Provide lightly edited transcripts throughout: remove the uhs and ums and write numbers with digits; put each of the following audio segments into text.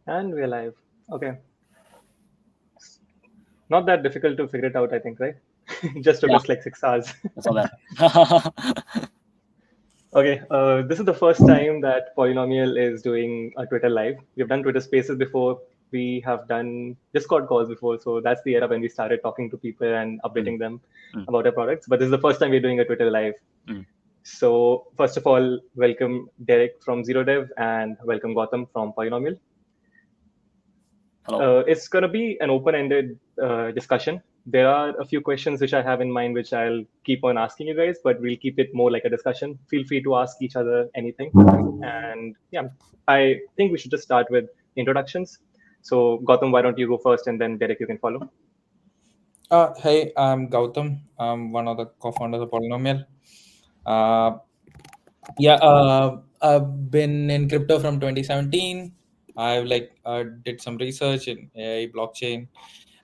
And we're live. Okay. Not that difficult to figure it out, I think, right? Just took Yeah, us like 6 hours. that's all bad. Okay. This is the first time that Polynomial is doing a Twitter live. We've done Twitter Spaces before. We have done Discord calls before. So that's the era when we started talking to people and updating them Mm. about our products. But this is the first time we're doing a Twitter live. Mm. So first of all, welcome Derek from Zerodev and welcome Gautham from Polynomial. Hello. It's going to be an open-ended discussion. There are a few questions which I have in mind, which I'll keep on asking you guys, but we'll keep it more like a discussion. Feel free to ask each other anything. And yeah, I think we should just start with introductions. So Gautam, why don't you go first, and then Derek, you can follow. Hey, I'm Gautham. I'm one of the co-founders of Polynomial. Uh, I've been in crypto from 2017. I've did some research in AI, blockchain,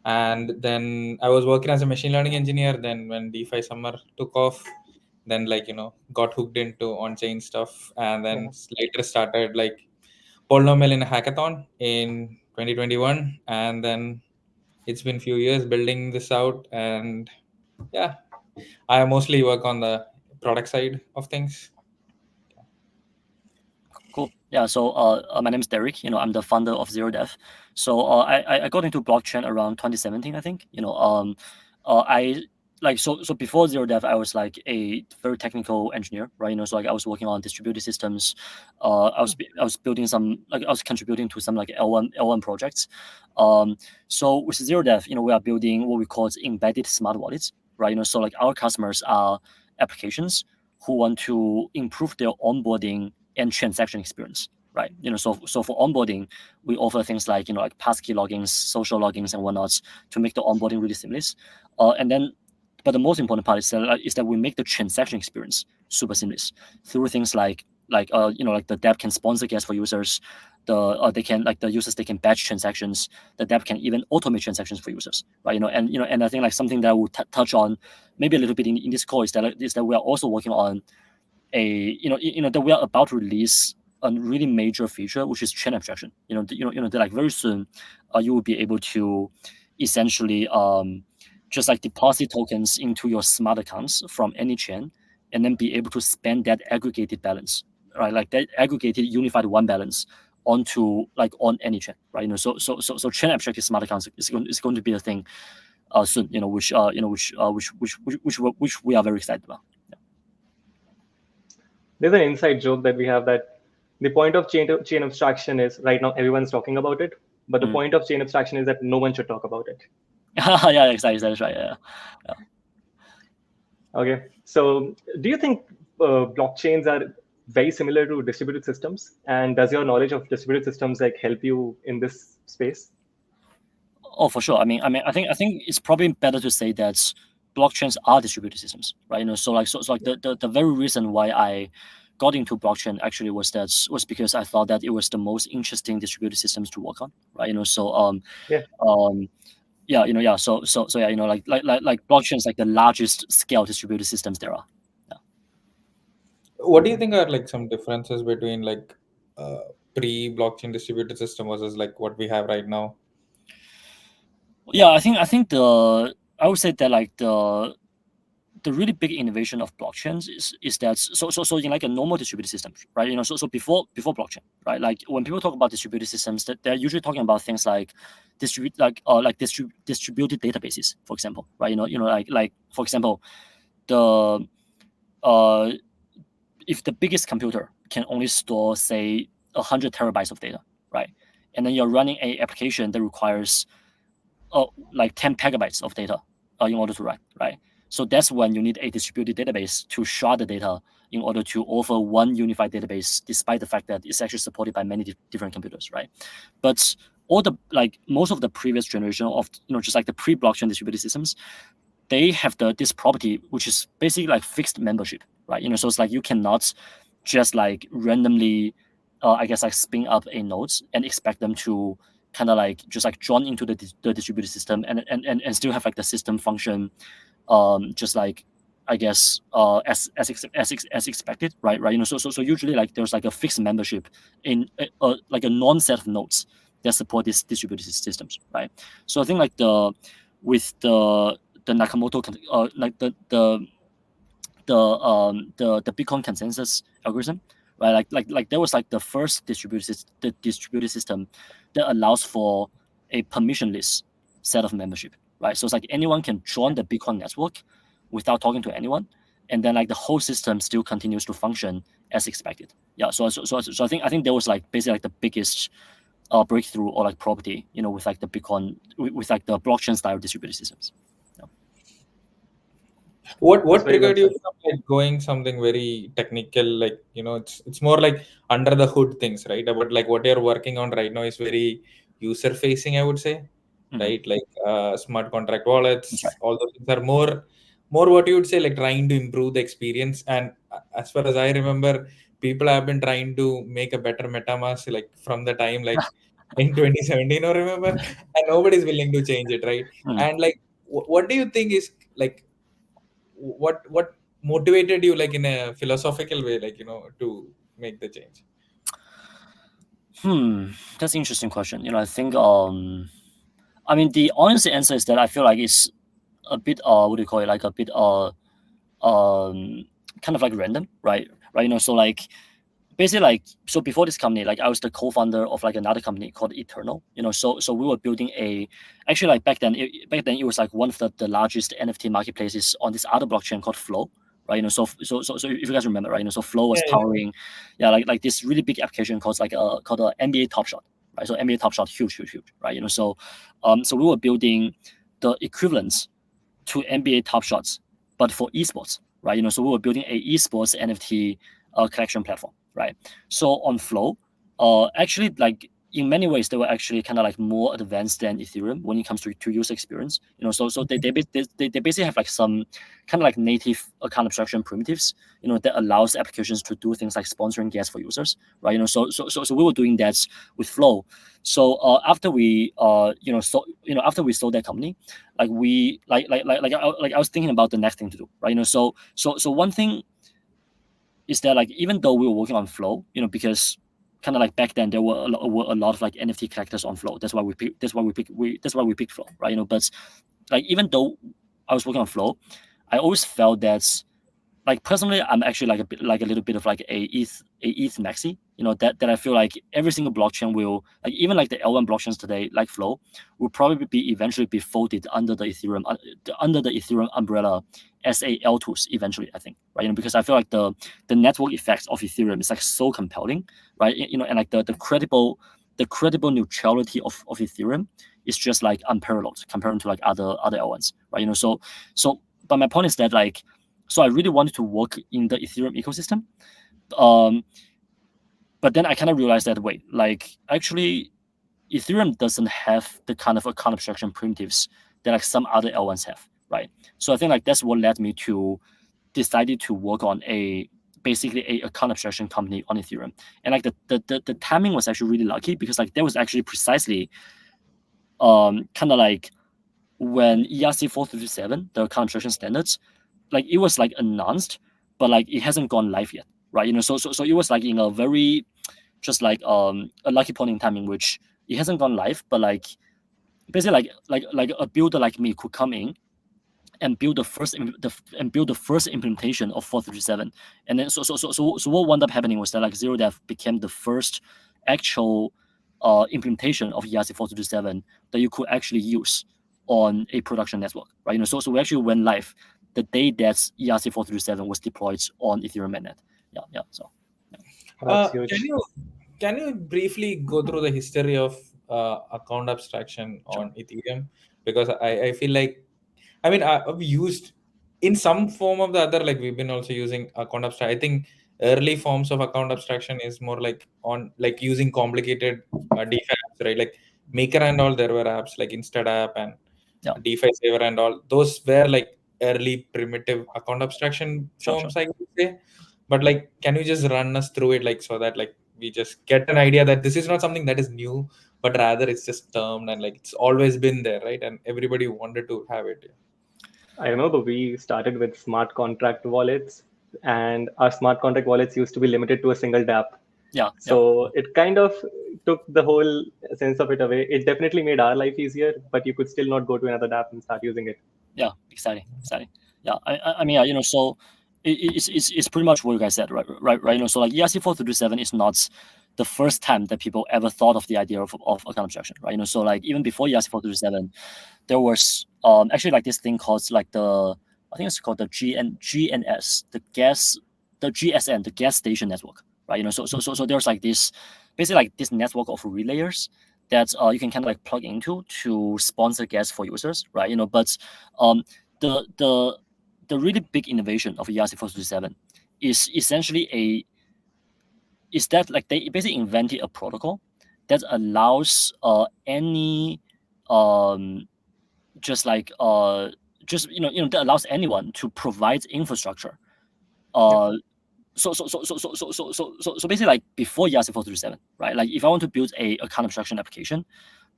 and then I was working as a machine learning engineer. Then when DeFi summer took off, then got hooked into on-chain stuff, and then later started Polynomial in a hackathon in 2021, and then it's been few years building this out, and yeah, I mostly work on the product side of things. Cool. Yeah. So, my name is Derek. I'm the founder of Zerodev. So, I got into blockchain around 2017, I think. I so before Zerodev, I was like a very technical engineer, right? So like I was working on distributed systems. I was building some I was contributing to some like L1 projects. So with Zerodev, we are building what we call embedded smart wallets, right? So like our customers are applications who want to improve their onboarding and transaction experience, right? So for onboarding, we offer things like like passkey logins, social logins, and whatnot to make the onboarding really seamless. But the most important part is that we make the transaction experience super seamless through things like the dApp can sponsor gas for users. The users they can batch transactions. The dApp can even automate transactions for users, right? And I think like something that we'll touch on maybe a little bit in this call is that we are also working on that we are about to release a really major feature, which is chain abstraction. That like very soon, you will be able to essentially just like deposit tokens into your smart accounts from any chain, and then be able to spend that aggregated balance, right? Like that aggregated unified one balance onto like on any chain, right? So chain abstracted smart accounts is going to be a thing soon. Which we are very excited about. There's an inside joke that we have that the point of chain abstraction is right now everyone's talking about it, but the point of chain abstraction is that no one should talk about it. Yeah, exactly. That's right. Yeah. Okay. So do you think blockchains are very similar to distributed systems? And does your knowledge of distributed systems like help you in this space? Oh, for sure. I think it's probably better to say that blockchains are distributed systems, right? So the very reason why I got into blockchain actually was because I thought that it was the most interesting distributed systems to work on, right? Yeah. Yeah. So yeah, like blockchains like the largest scale distributed systems there are. What do you think are some differences between pre-blockchain distributed system versus what we have right now? Yeah, I think I would say that like the really big innovation of blockchains is that so in like a normal distributed system, right? So before blockchain, right? Like when people talk about distributed systems, that they're usually talking about things like distributed databases, for example, right? Like for example, the if the biggest computer can only store say 100 terabytes of data, right? And then you're running a application that requires like 10 petabytes of data in order to run, right? So that's when you need a distributed database to shard the data in order to offer one unified database, despite the fact that it's actually supported by many different computers, right? But most of the previous generation of just like the pre-blockchain distributed systems, they have this property which is basically like fixed membership, right? So it's like you cannot just like randomly, I guess like spin up a nodes and expect them to kind of like just like join into the distributed system and still have like the system function just like I guess as expected, right? So usually like there's like a fixed membership in like a non set of nodes that support these distributed systems, right? So I think like with the Nakamoto like the Bitcoin consensus algorithm, right? Like there was like the first distributed system that allows for a permissionless set of membership, right? So it's like anyone can join the Bitcoin network without talking to anyone, and then like the whole system still continues to function as expected. Yeah. So I think there was like basically like the biggest breakthrough or like property, with like the Bitcoin with like the blockchain style distributed systems. What That's very well triggered you said. from like going something very technical, like it's more like under the hood things, right? But like what you're working on right now is very user facing, I would say, right? Like smart contract That's wallets, right. all those things are more what you would say like trying to improve the experience. And as far as I remember, people have been trying to make a better MetaMask like from the time like in 2017 or remember, and nobody's willing to change it, right? And like what do you think is like what motivated you like in a philosophical way, like to make the change? That's an interesting question. I think I mean the honest answer is that I feel like it's a bit what do you call it, like a bit kind of like random, right? So like basically like, so before this company, like I was the co-founder of like another company called Eternal. So we were building actually like back then it was like one of the largest NFT marketplaces on this other blockchain called Flow, right? So if you guys remember, right? So Flow was Yeah, yeah. powering like this really big application called NBA Top Shot, right? So NBA Top Shot, huge, right? So we were building the equivalents to NBA Top Shots, but for esports, right? So we were building a esports NFT collection platform, right? So on Flow, actually, like in many ways, they were actually kind of like more advanced than Ethereum when it comes to user experience. So they basically have like some kind of like native account abstraction primitives, that allows applications to do things like sponsoring guests for users, right? So we were doing that with Flow. So after we after we sold that company, like we like I was thinking about the next thing to do, right? So one thing is that like even though we were working on Flow, because kind of like back then there were a lot of like NFT collectors on Flow. That's why we picked Flow, right? But like even though I was working on Flow, I always felt that like personally I'm actually like a little bit of like a ETH maxi, that I feel like every single blockchain will, like even like the L1 blockchains today like Flow will probably eventually be folded under the Ethereum umbrella as a L2s eventually, I think, right? Because I feel like the network effects of Ethereum is like so compelling, right? And like the credible neutrality of Ethereum is just like unparalleled compared to like other L1s, right? So but my point is that like, so I really wanted to work in the Ethereum ecosystem. But then I kind of realized that, wait, like actually Ethereum doesn't have the kind of account abstraction primitives that like some other L1s have, right? So I think like that's what led me to decided to work on basically a account abstraction company on Ethereum. And like the timing was actually really lucky because like that was actually precisely kind of like when ERC 437, the account abstraction standards, like it was like announced, but like it hasn't gone live yet, right? So it was like in a very just like a lucky point in time in which it hasn't gone live, but like basically like a builder like me could come in and build the first implementation of 437. And then so what wound up happening was that like Zerodev became the first actual implementation of ERC 437 that you could actually use on a production network, right? So we actually went live the day that ERC 437 was deployed on Ethereum mainnet. Yeah. So That's Can huge. you briefly go through the history of account abstraction sure. on Ethereum? Because I feel like, I mean, I've used in some form of the other, like we've been also using account abstraction. I think early forms of account abstraction is more like on like using complicated DeFi apps, right? Like Maker and all, there were apps like Instant App and Yeah. DeFi Saver and all. Those were like early primitive account abstraction Sure. forms, I would say. But like, can you just run us through it, like so that like we just get an idea that this is not something that is new, but rather it's just termed and like it's always been there, right? And everybody wanted to have it. I remember we started with smart contract wallets, and our smart contract wallets used to be limited to a single dApp. Yeah. So it kind of took the whole sense of it away. It definitely made our life easier, but you could still not go to another app and start using it. Yeah, exactly. Yeah, I mean, you know, so it's pretty much what you guys said, right? You know, so like ERC-4327 is not the first time that people ever thought of the idea of account abstraction, right? You know, so like even before ERC-4327, there was actually like this thing called like I think it's called the GNS, the GSN, the gas station network, right? You know, so there's like this basically like this network of relayers that you can kind of like plug into to sponsor gas for users, right? You know, but the really big innovation of ERC-427 is essentially is that like they basically invented a protocol that allows any just like you know that allows anyone to provide infrastructure. So basically like before ERC-427, right? Like if I want to build a account abstraction application,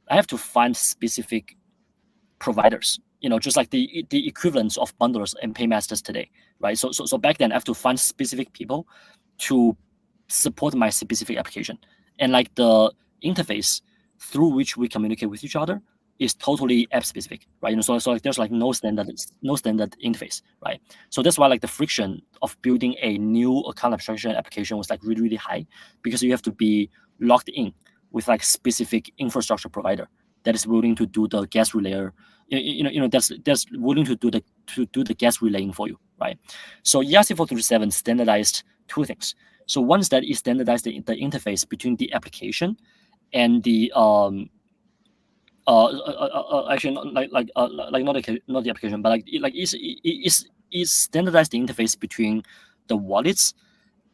I have to find specific providers, you know, just like the equivalents of bundlers and paymasters today, right? So back then I have to find specific people to support my specific application, and like the interface through which we communicate with each other is totally app specific, right? You know, so like there's like no standard interface, right? So that's why like the friction of building a new account abstraction application was like really high, because you have to be logged in with like specific infrastructure provider that is willing to do the gas relayer, that's willing to do the gas relaying for you, right? So ERC-427 standardized two things. So one is that it standardized the interface between the application and the actually not not the application, but is standardized the interface between the wallets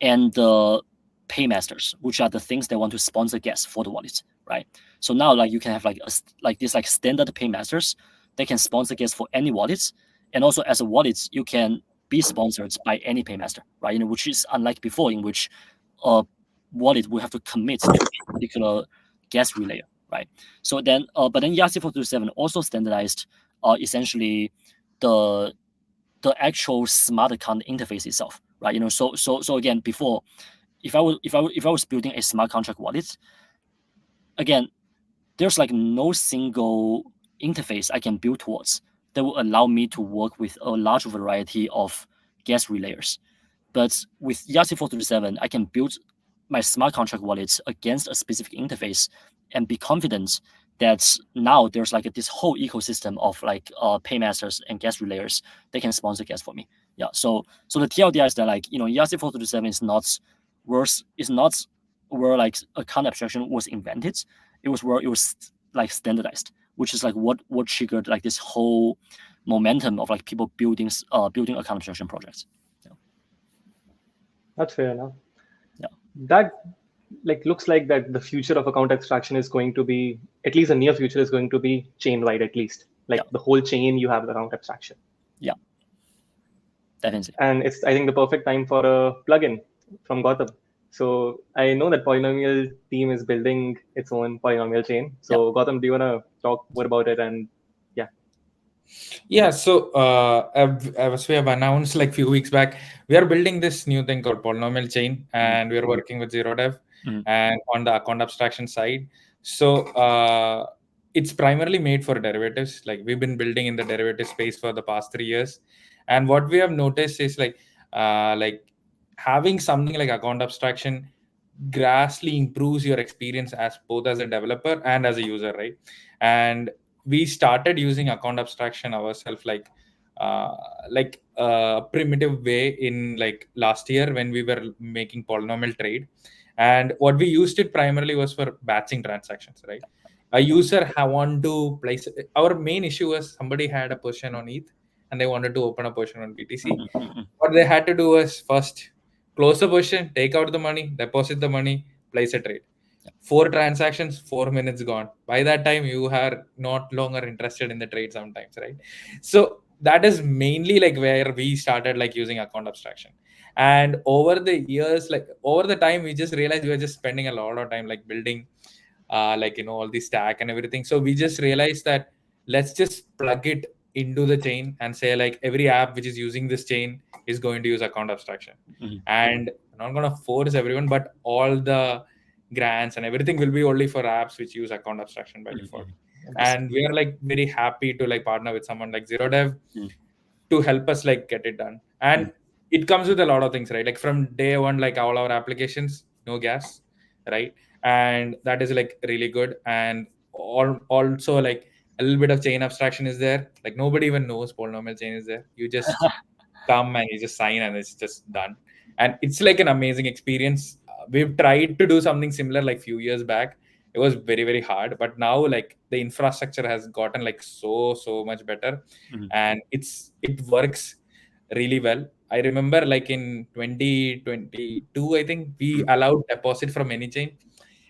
and the paymasters, which are the things that want to sponsor gas for the wallets, right? So now like you can have like this like standard paymasters that can sponsor gas for any wallets, and also as a wallet you can be sponsored by any paymaster, right? You know, which is unlike before, in which a wallet will have to commit to a particular gas relayer, right? So then, but then ERC-427 also standardized essentially the actual smart account interface itself, right? You know, so again, before, if I was building a smart contract wallet, again, there's like no single interface I can build towards that will allow me to work with a large variety of gas relayers. But with ERC-427, I can build my smart contract wallets against a specific interface and be confident that now there's like this whole ecosystem of like paymasters and gas relayers that can sponsor gas for me. Yeah. So the TLDR is that like, you know, ERC-427 is not where like account abstraction was invented. It was where it was like standardized, which is like what triggered like this whole momentum of like people building account abstraction projects. That's fair enough. Yeah. That like looks like that the future of account abstraction is going to be, at least the near future, is going to be chain wide, at least. Like the whole chain you have account abstraction. Yeah. Definitely. And it's, I think, the perfect time for a plugin from Gautham. So I know that Polynomial team is building its own polynomial chain. So Gautham, do you want to talk more about it? And yeah, so as we have announced like few weeks back, we are building this new thing called Polynomial Chain, and we are working with Zerodev and on the account abstraction side. So it's primarily made for derivatives. Like we've been building in the derivative space for the past 3 years, and what we have noticed is like having something like account abstraction vastly improves your experience as both as a developer and as a user, right? And we started using account abstraction ourselves like a primitive way in like last year when we were making polynomial trade, and what we used it primarily was for batching transactions, right? A user want to place, our main issue was somebody had a position on ETH and they wanted to open a position on BTC. What they had to do was first close the position, take out the money, deposit the money, place a trade. 4 transactions, 4 minutes gone. By that time, you are not longer interested in the trade sometimes, right? So that is mainly like where we started like using account abstraction. And over the years, like over the time, we just realized we were just spending a lot of time like building like, you know, all the stack and everything. So we just realized that let's just plug it into the chain and say like every app which is using this chain is going to use account abstraction. And I'm not going to force everyone, but all the grants and everything will be only for apps which use account abstraction by default. And we are like very happy to like partner with someone like Zerodev to help us like get it done. And it comes with a lot of things, right? Like from day one, like all our applications, no gas, right? And that is like really good. And also like a little bit of chain abstraction is there. Like nobody even knows polynomial chain is there. You just come and you just sign and it's just done. And it's like an amazing experience. We've tried to do something similar like few years back. It was very, very hard, but now like the infrastructure has gotten like so much better, and it works really well. I remember like in 2022, I think we allowed deposit from any chain.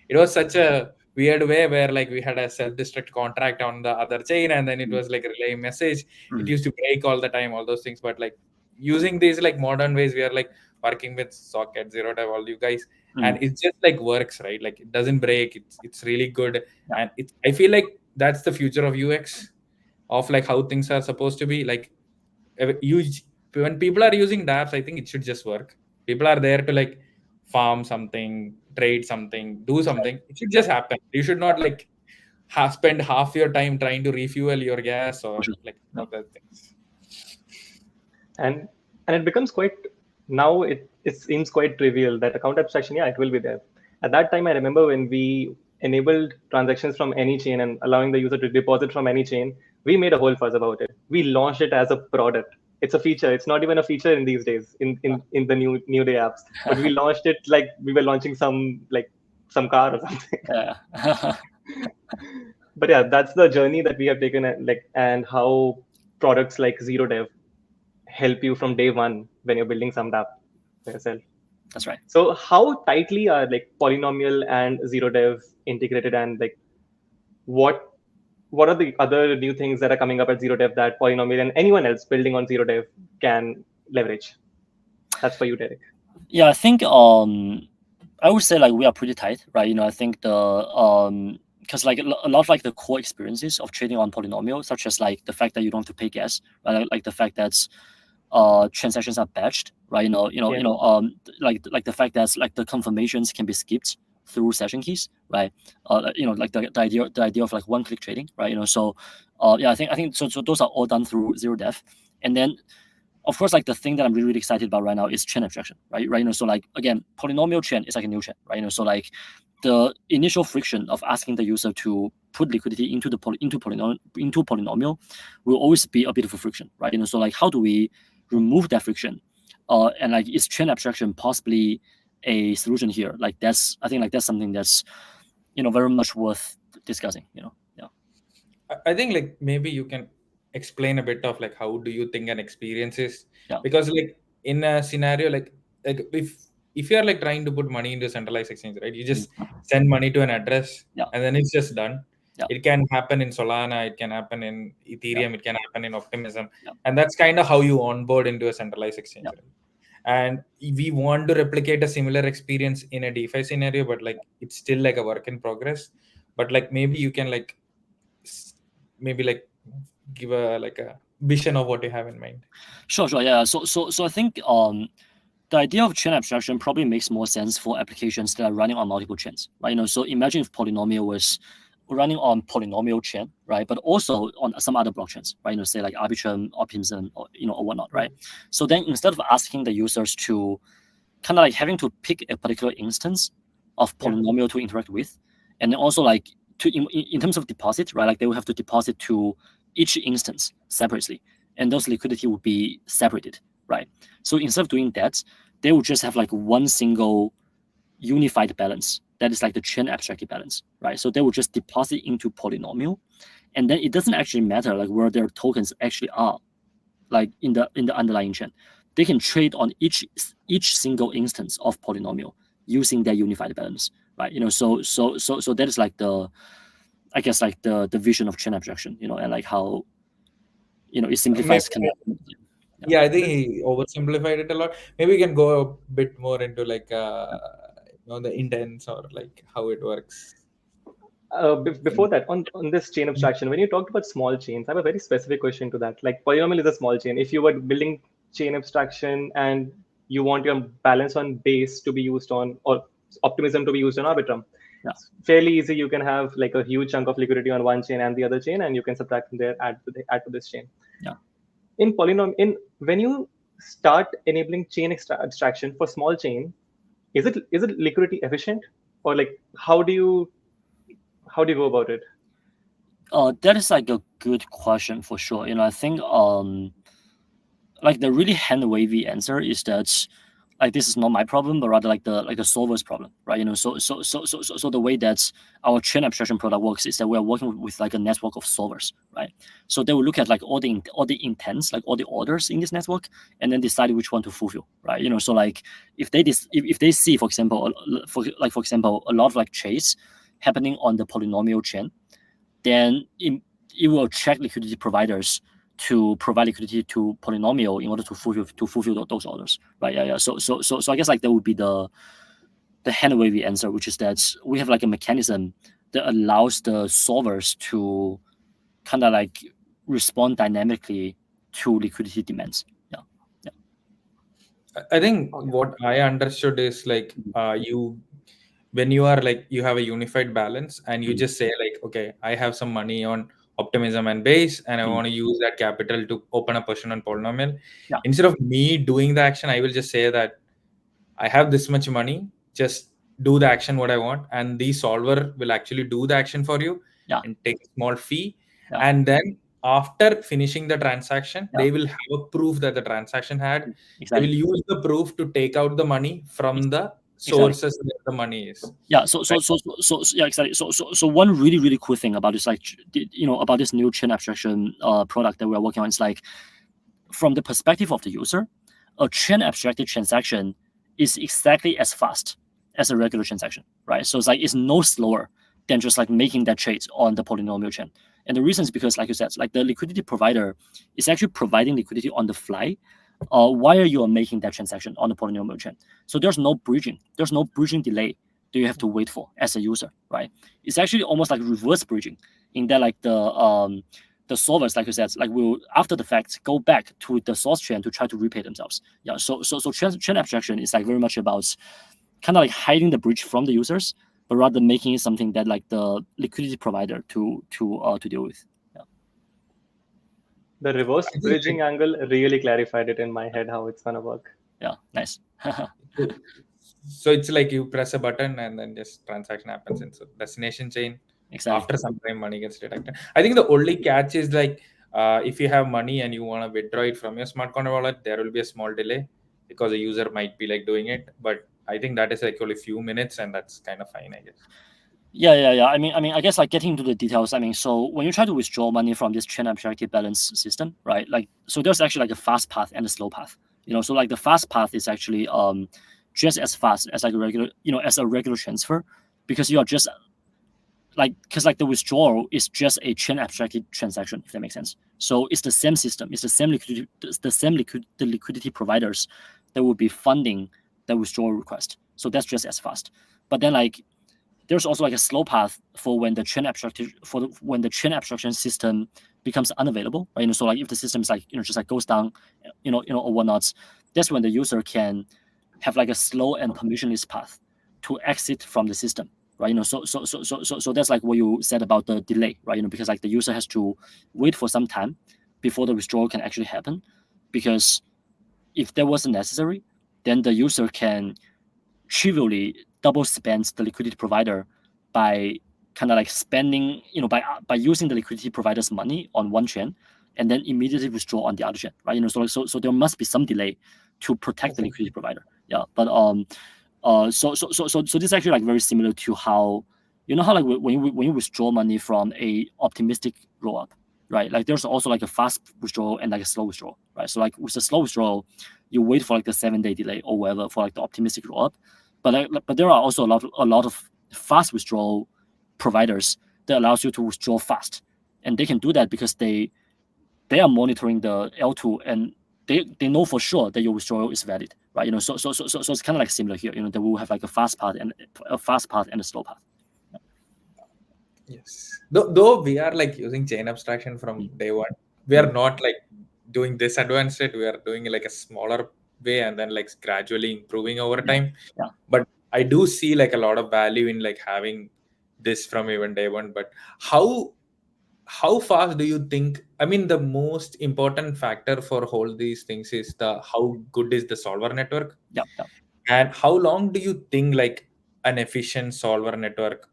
It was such a weird way where like we had a self-destruct contract on the other chain, and then it was like a relay message. It used to break all the time, all those things. But like using these like modern ways, we are like working with Socket, Zerodev, all you guys, and it just like works, right? Like it doesn't break. It's really good, and it's I feel like that's the future of UX, of like how things are supposed to be. Like you when people are using dApps, I think it should just work. People are there to like farm something, trade something, do something. It should just happen. You should not like spend half your time trying to refuel your gas or like other things. And it becomes quite, now it seems quite trivial that account abstraction, yeah, it will be there. At that time, I remember when we enabled transactions from any chain and allowing the user to deposit from any chain, we made a whole fuss about it. We launched it as a product. It's a feature. It's not even a feature in these days in the new day apps. But we launched it like we were launching some car or something. But yeah, that's the journey that we have taken, and how products like Zerodev help you from day one when you're building some app for yourself. That's right. So how tightly are like Polynomial and Zerodev integrated, and like what are the other new things that are coming up at Zerodev that Polynomial and anyone else building on Zerodev can leverage? That's for you, Derek. Yeah, I think I would say like we are pretty tight, right? I think the because like a lot of like the core experiences of trading on Polynomial, such as like the fact that you don't have to pay gas, right? Like the fact that transactions are batched, right? Like the fact that like the confirmations can be skipped through session keys, right? Like the idea of like one-click trading, right? So yeah, I think so those are all done through Zerodev. And then of course, like the thing that I'm really excited about right now is chain abstraction, right? So like again, polynomial chain is like a new chain, right? So like the initial friction of asking the user to put liquidity into polynomial will always be a bit of a friction, right? So like how do we remove that friction? And like is chain abstraction possibly a solution here? Like I think like that's something that's very much worth discussing. Yeah. I think like maybe you can explain a bit of like how do you think an experience is, Yeah. because like in a scenario like if you are like trying to put money into a centralized exchange, right? You just send money to an address, and then it's just done. It can happen in Solana, it can happen in Ethereum, it can happen in Optimism, and that's kind of how you onboard into a centralized exchange, right? And we want to replicate a similar experience in a DeFi scenario, but like it's still like a work in progress. But like maybe you can like maybe like give a vision of what you have in mind. Sure, yeah. So I think the idea of chain abstraction probably makes more sense for applications that are running on multiple chains, right? So imagine if Polynomial was running on Polynomial chain, right? But also on some other blockchains, right? Say like Arbitrum, Optimism, or or whatnot, right? So then instead of asking the users to kind of like having to pick a particular instance of Polynomial to interact with, and then also like in terms of deposit, right? Like they will have to deposit to each instance separately, and those liquidity will be separated, right? So instead of doing that, they will just have like one single unified balance that is like the chain abstracted balance, right? So they will just deposit into Polynomial, and then it doesn't actually matter like where their tokens actually are, like in the underlying chain. They can trade on each single instance of Polynomial using their unified balance, right? So that is like I guess like the vision of chain abstraction, and like how it simplifies. Yeah, I think he oversimplified it a lot. Maybe we can go a bit more into like the intents or like how it works. Before that, on this chain abstraction, when you talked about small chains, I have a very specific question to that. Like Polynomial is a small chain. If you were building chain abstraction and you want your balance on base to be used on, or optimism to be used on Arbitrum. Yeah. It's fairly easy. You can have like a huge chunk of liquidity on one chain and the other chain, and you can subtract from there, add to this chain. Yeah. In Polynomial, when you start enabling chain abstraction for small chain, is it liquidity efficient, or like how do you go about it? That is like a good question for sure. I think like the really hand wavy answer is that like this is not my problem, but rather like the solver's problem, right? So the way that our chain abstraction product works is that we are working with like a network of solvers, right? So they will look at like all the intents, like all the orders in this network, and then decide which one to fulfill, right? So like if they see, for example, for example, a lot of like trades happening on the polynomial chain, then it will check liquidity providers to provide liquidity to Polynomial in order to fulfill those orders, right? Yeah. So I guess like that would be the hand wavy answer, which is that we have like a mechanism that allows the solvers to kind of like respond dynamically to liquidity demands. Yeah. I think what I understood is like when you are like you have a unified balance and you just say like, okay, I have some money on optimism and base and I want to use that capital to open a position on polynomial. Yeah. Instead of me doing the action, I will just say that I have this much money, just do the action what I want, and the solver will actually do the action for you and take a small fee. And then after finishing the transaction, they will have a proof that the transaction had. They will use the proof to take out the money from the sources where the money is. Yeah. So yeah, exactly. So one really really cool thing about this, like about this new chain abstraction product that we are working on is like, from the perspective of the user, a chain abstracted transaction is exactly as fast as a regular transaction, right? So it's like it's no slower than just like making that trade on the polynomial chain. And the reason is because, like you said, like the liquidity provider is actually providing liquidity on the fly while you are making that transaction on the polynomial chain. So there's no bridging delay that you have to wait for as a user, right? It's actually almost like reverse bridging, in that like the solvers, like you said, like will after the fact go back to the source chain to try to repay themselves. Yeah. So chain abstraction is like very much about kind of like hiding the bridge from the users, but rather making it something that like the liquidity provider to deal with. Yeah. The reverse bridging angle really clarified it in my head how it's gonna work. Yeah. Nice. So it's like you press a button and then just transaction happens in destination chain. Exactly. After some time, money gets deducted. I think the only catch is like if you have money and you want to withdraw it from your smart contract wallet, there will be a small delay because the user might be like doing it. But I think that is like only a few minutes, and that's kind of fine, I guess. Yeah. I mean, I guess like getting into the details. I mean, so when you try to withdraw money from this chain abstracted balance system, right? Like, so there's actually like a fast path and a slow path. So like the fast path is actually just as fast as like a regular, as a regular transfer, because you are just like, because like the withdrawal is just a chain abstracted transaction, if that makes sense. So it's the same system, it's the same liquidity providers that will be funding the withdrawal request. So that's just as fast. But then like there's also like a slow path for when the chain abstraction system becomes unavailable, right? So like if the system is like just like goes down, or whatnot, that's when the user can have like a slow and permissionless path to exit from the system, right? So that's like what you said about the delay, right? Because like the user has to wait for some time before the withdrawal can actually happen, because if that wasn't necessary, then the user can trivially double spend the liquidity provider by kind of like spending, by using the liquidity provider's money on one chain and then immediately withdraw on the other chain, right? So there must be some delay to protect the liquidity provider. Yeah, but so this is actually like very similar to how how like when you withdraw money from a optimistic rollup, right? Like there's also like a fast withdrawal and like a slow withdrawal, right? So like with the slow withdrawal, you wait for like the 7-day delay or whatever for like the optimistic rollup, but there are also a lot of fast withdrawal providers that allows you to withdraw fast, and they can do that because they are monitoring the L2 and they know for sure that your withdrawal is valid, right? So it's kind of like similar here. That we will have like a fast path and a slow path. Yes. Though we are like using chain abstraction from day one, we are not like doing this advanced yet. We are doing like a smaller way and then like gradually improving over time. Yeah. But I do see like a lot of value in like having this from even day one. But how fast do you think? I mean, the most important factor for all these things is the how good is the solver network, Yeah. and how long do you think like an efficient solver network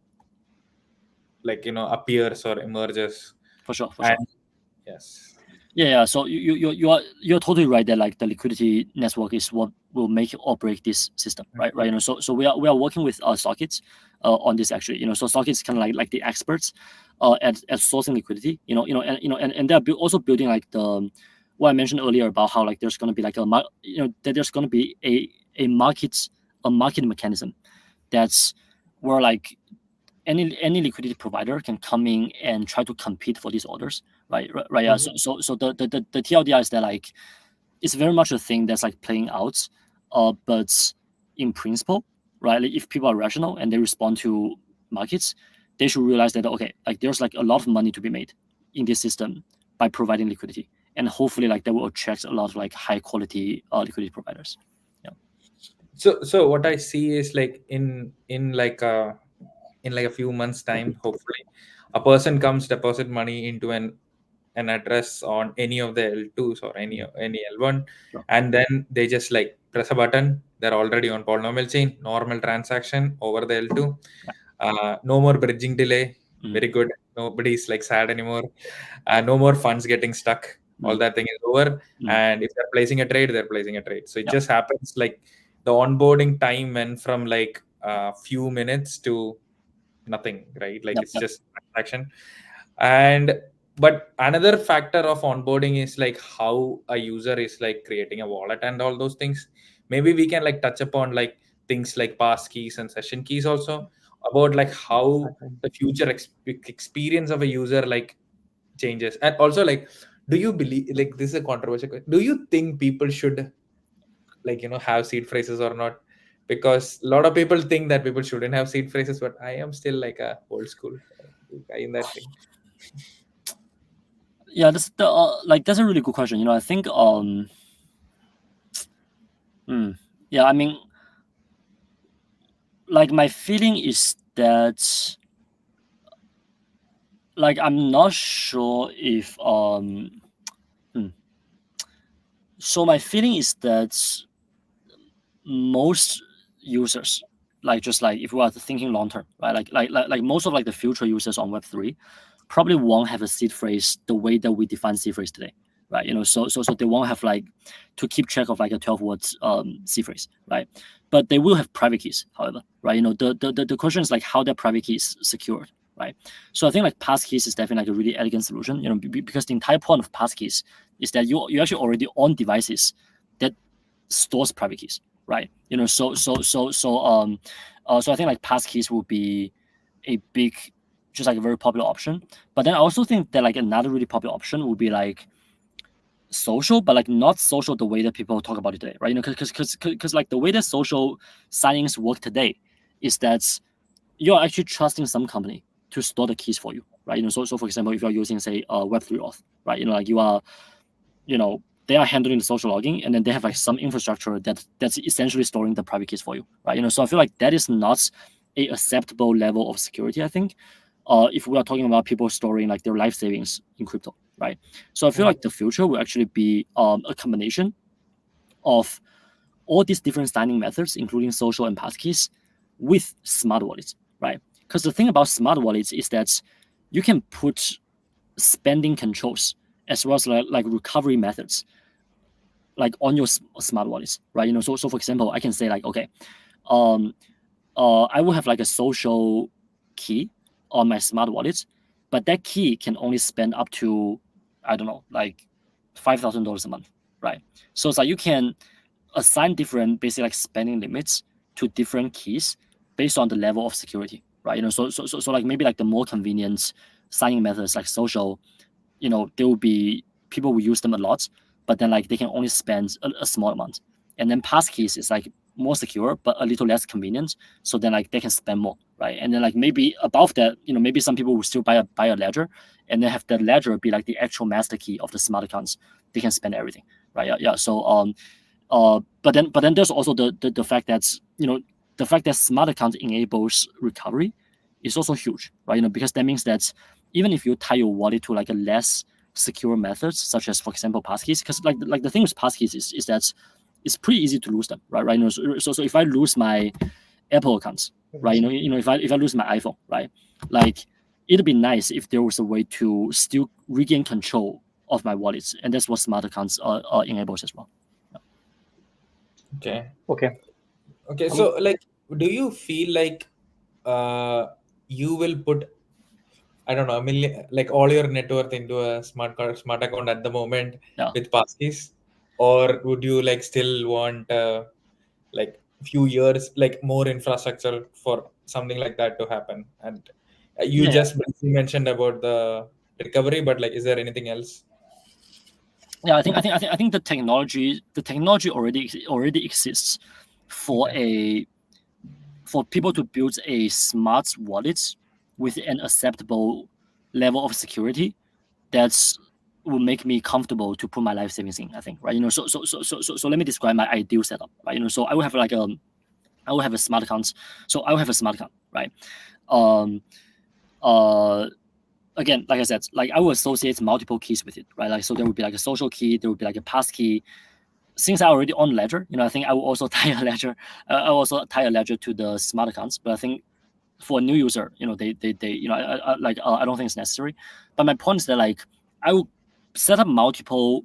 appears or emerges? For sure. And yes. Yeah. So you're totally right that like the liquidity network is what will make or break this system, right? Right. So we are working with sockets on this actually. So sockets kind of like the experts at sourcing liquidity. And they're also building like the what I mentioned earlier about how like there's going to be like that there's going to be a market mechanism that's where like any liquidity provider can come in and try to compete for these orders, right? Yeah. So the TLDR is that like it's very much a thing that's like playing out, but in principle, right? Like if people are rational and they respond to markets, they should realize that okay, like there's like a lot of money to be made in this system by providing liquidity, and hopefully like that will attract a lot of like high quality liquidity providers. Yeah. So what I see is like in like a few months time, hopefully a person comes deposit money into an address on any of the L2s or any L1, Sure. and then they just like press a button, they're already on polynomial chain, normal transaction over the L2. No more bridging delay. Very good. Nobody's like sad anymore. No more funds getting stuck. All that thing is over. And if they're placing a trade, they're placing a trade. So it just happens like the onboarding time went from like a few minutes to nothing, right? Like it's just transaction. And but another factor of onboarding is like how a user is like creating a wallet and all those things. Maybe we can like touch upon like things like pass keys and session keys also, about like how the future experience of a user like changes. And also like, do you believe, like this is a controversial question, do you think people should like have seed phrases or not? Because a lot of people think that people shouldn't have seed phrases, but I am still like a old school guy in that thing. Yeah, that's a really good question. I think yeah, I mean, like my feeling is that like I'm not sure if so my feeling is that most users, like just like if we are thinking long term, right? Like most of like the future users on Web3 probably won't have a seed phrase the way that we define seed phrase today, right? So they won't have like to keep track of like a 12 words seed phrase, right? But they will have private keys, however, right? The question is like how that private key is secured, right? So I think like passkeys is definitely like a really elegant solution, because the entire point of passkeys is that you actually already own devices that stores private keys, right? So I think like passkeys will be a big, just like a very popular option. But then I also think that like another really popular option would be like social, but like not social the way that people talk about it today, right? Because like the way that social signings work today is that you're actually trusting some company to store the keys for you, right? So for example, if you're using say Web3 auth, right? Like you are, they are handling the social logging, and then they have like some infrastructure that's essentially storing the private keys for you, right? So I feel like that is not a acceptable level of security, I think, if we are talking about people storing like their life savings in crypto, right? So I feel like the future will actually be a combination of all these different signing methods, including social and passkeys, with smart wallets, right? Because the thing about smart wallets is that you can put spending controls as well as like recovery methods like on your smart wallets, right? So for example, I can say like, okay, I will have like a social key on my smart wallets, but that key can only spend up to, I don't know, like $5,000 a month, right? So it's like you can assign different basically like spending limits to different keys based on the level of security, right? So like maybe like the more convenient signing methods like social, there will be people will use them a lot, but then like they can only spend a small amount. And then passkeys is like more secure but a little less convenient, so then like they can spend more, right? And then like maybe above that, maybe some people will still buy a ledger, and then have the ledger be like the actual master key of the smart accounts. They can spend everything, right? Yeah. So but then there's also the fact that the fact that smart account enables recovery is also huge, right? Because that means that even if you tie your wallet to like a less secure methods, such as, for example, passkeys, because like the thing with passkeys is that it's pretty easy to lose them, right? So if I lose my Apple accounts, right? If I lose my iPhone, right? Like it'd be nice if there was a way to still regain control of my wallets, and that's what smart accounts enables as well. Okay. Okay. So like, do you feel like you will put, I don't know, a million, like all your net worth into a smart account at the moment with passkeys, or would you like still want like few years, like more infrastructure for something like that to happen? And you just briefly mentioned about the recovery, but like, is there anything else? Yeah, I think the technology already exists for for people to build a smart wallet with an acceptable level of security that's will make me comfortable to put my life savings in, I think, right? So let me describe my ideal setup, right? So I will have I will have a smart account. So I will have a smart account, right? Again, like I said, like I will associate multiple keys with it, right? Like, so there would be like a social key, there would be like a pass key. Since I already own Ledger, I think I will also tie a Ledger. I will also tie a Ledger to the smart accounts. But I think for a new user, I don't think it's necessary. But my point is that like I will set up multiple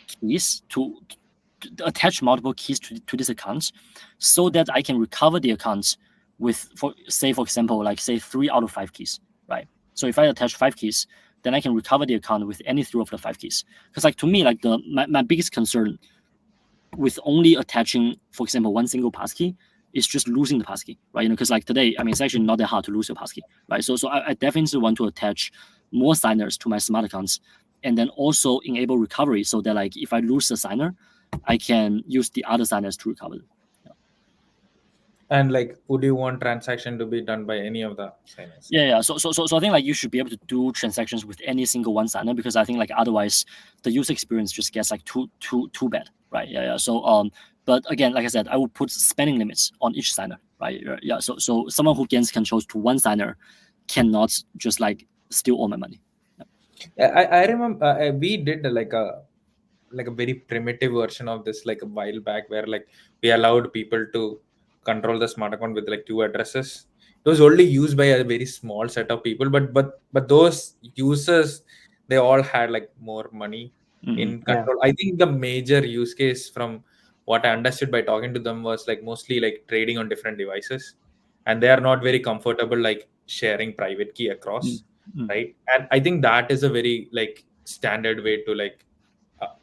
keys to attach multiple keys to this account, so that I can recover the accounts with, for example, like say 3 out of 5 keys, right? So if I attach 5 keys, then I can recover the account with any 3 of the 5 keys. Because like to me, like my biggest concern with only attaching, for example, one single passkey is just losing the passkey, right? Because like today, I mean, it's actually not that hard to lose your passkey, right? So I definitely want to attach more signers to my smart accounts, and then also enable recovery, so that like if I lose the signer, I can use the other signers to recover them. And like, would you want transaction to be done by any of the signers? Yeah. So I think like you should be able to do transactions with any single one signer, because I think like otherwise the user experience just gets like too bad, right? Yeah. So but again, like I said, I will put spending limits on each signer, right? Yeah. So someone who gains controls to one signer cannot just like steal all my money. I remember we did like a very primitive version of this like a while back, where like we allowed people to control the smart account with like 2 addresses. It was only used by a very small set of people, but those users, they all had like more money in control. I think the major use case, from what I understood by talking to them, was like mostly like trading on different devices, and they are not very comfortable like sharing private key across, right? And I think that is a very like standard way to like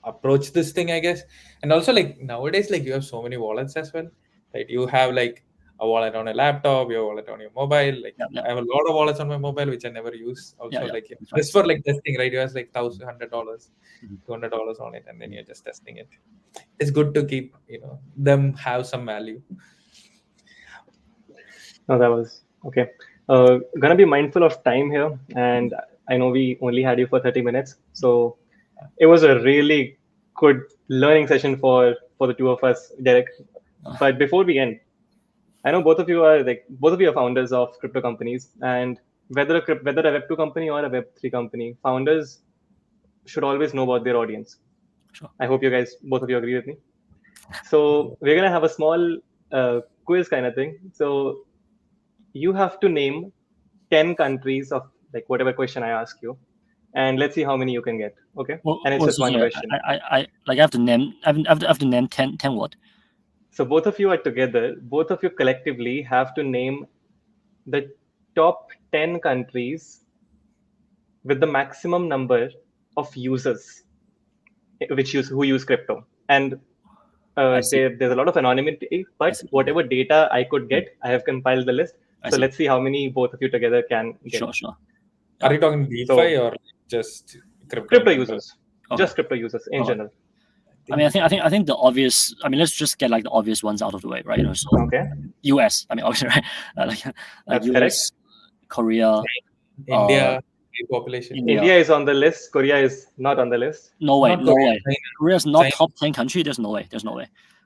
approach this thing, I guess. And also like nowadays, like you have so many wallets as well, right? You have like a wallet on a laptop, your wallet on your mobile. Like I have a lot of wallets on my mobile which I never use also. Like just for like testing, right? You have like $100, $200 on it, and then you're just testing it. It's good to keep them have some value. No, that was okay. Gonna be mindful of time here, and I know we only had you for 30 minutes, so it was a really good learning session for the two of us, Derek. But before we end, I know both of you are founders of crypto companies, and whether a Web2 company or a Web3 company, founders should always know about their audience. Sure. I hope both of you agree with me. So we're gonna have a small quiz kind of thing. So you have to name 10 countries of like whatever question I ask you, and let's see how many you can get. Okay, and it's just one question. I have to name. I have to name 10 what? So both of you are together. Both of you collectively have to name the top 10 countries with the maximum number of users who use crypto. And there's a lot of anonymity, but whatever data I could get, I have compiled the list. So let's see how many both of you together can get. Sure. Are you talking DeFi or just crypto users? Okay. Just crypto users in general. I mean, I think the obvious. I mean, let's just get like the obvious ones out of the way, right? So okay. US. I mean, obviously, right? Like US, correct. Korea, India. Population. India is on the list. Korea is not on the list. No way. Korea is not top 10 country. There's no way.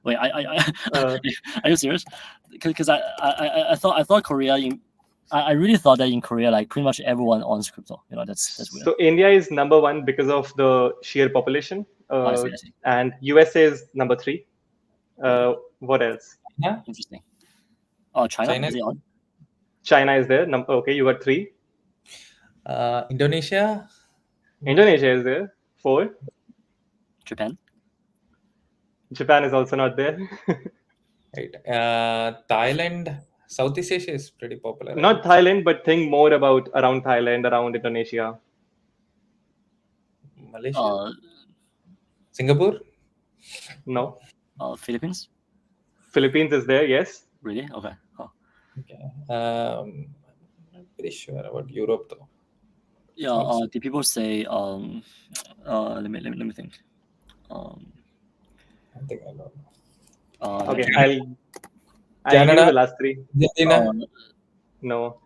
Wait, Uh, are you serious? Because I thought Korea I really thought that in Korea, like pretty much everyone owns crypto. That's weird. So India is number 1 because of the sheer population, I see. and USA is number 3. What else? Yeah. Interesting. Oh, China is it on? China is there. Okay, you got 3. Indonesia. Indonesia is there. 4. Japan. Japan is also not there. Right. Thailand. Southeast Asia is pretty popular. Not Thailand, but think more about around Thailand, around Indonesia. Malaysia. Singapore. No. Philippines. Philippines is there. Yes. Really? Okay. Oh. Okay. I'm not pretty sure about Europe though. Yeah. The people say let me think. I think I know. Okay, Canada. I'll give you the last 3. No,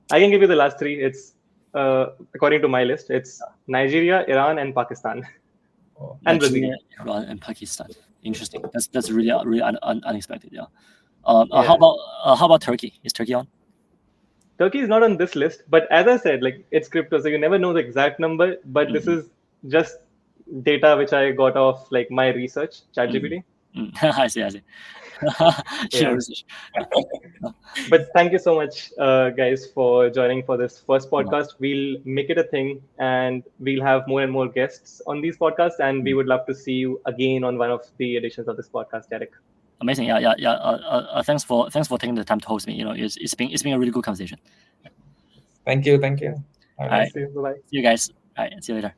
I can give you the last 3. It's according to my list. It's Nigeria, Iran, and Pakistan, and Brazil. Iran and Pakistan. Interesting. That's really unexpected. Yeah. How about Turkey? Is Turkey on? Turkey is not on this list, but as I said, like it's crypto, so you never know the exact number. But this is just data which I got off like my research, ChatGPT. I see. Sure. But thank you so much, guys, for joining for this first podcast. We'll make it a thing, and we'll have more and more guests on these podcasts. And we would love to see you again on one of the editions of this podcast, Derek. Amazing. Yeah. Thanks for taking the time to host me. It's been a really good conversation. Thank you. All right. See you. Bye. See you guys. All right. See you later.